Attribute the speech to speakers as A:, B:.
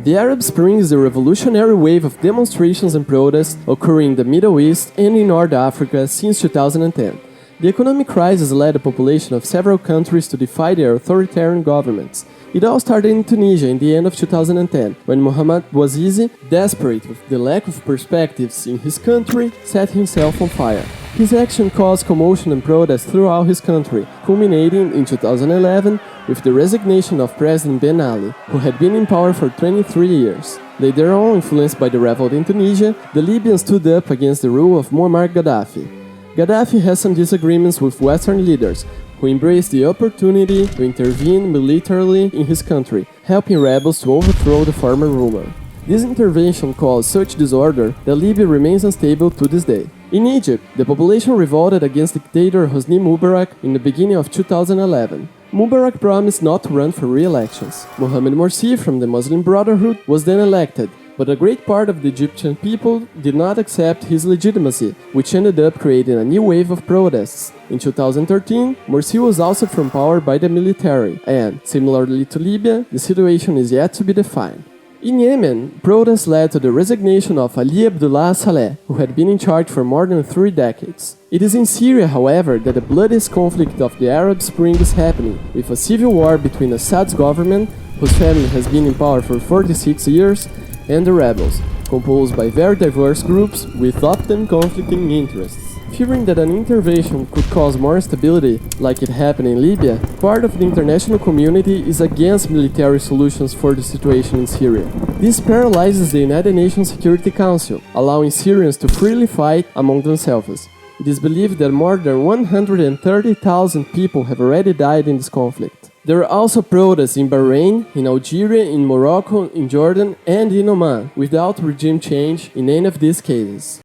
A: The Arab Spring is a revolutionary wave of demonstrations and protests occurring in the Middle East and in North Africa since 2010. The economic crisis led the population of several countries to defy their authoritarian governments. It all started in Tunisia in the end of 2010, when Mohamed Bouazizi, desperate with the lack of perspectives in his country, set himself on fire. His action caused commotion and protest throughout his country, culminating in 2011 with the resignation of President Ben Ali, who had been in power for 23 years. Later on, influenced by the revolt in Tunisia, the Libyans stood up against the rule of Muammar Gaddafi. Gaddafi has some disagreements with Western leaders, who embraced the opportunity to intervene militarily in his country, helping rebels to overthrow the former ruler. This intervention caused such disorder that Libya remains unstable to this day. In Egypt, the population revolted against dictator Hosni Mubarak in the beginning of 2011. Mubarak promised not to run for re-elections. Mohamed Morsi from the Muslim Brotherhood was then elected, but a great part of the Egyptian people did not accept his legitimacy, which ended up creating a new wave of protests. In 2013, Morsi was ousted from power by the military, and, similarly to Libya, the situation is yet to be defined. In Yemen, protests led to the resignation of Ali Abdullah Saleh, who had been in charge for more than 3 decades. It is in Syria, however, that the bloodiest conflict of the Arab Spring is happening, with a civil war between Assad's government, whose family has been in power for 46 years, and the rebels, composed by very diverse groups with often conflicting interests. Fearing that an intervention could cause more instability, like it happened in Libya, part of the international community is against military solutions for the situation in Syria. This paralyzes the United Nations Security Council, allowing Syrians to freely fight among themselves. It is believed that more than 130,000 people have already died in this conflict. There are also protests in Bahrain, in Algeria, in Morocco, in Jordan, and in Oman, without regime change in any of these cases.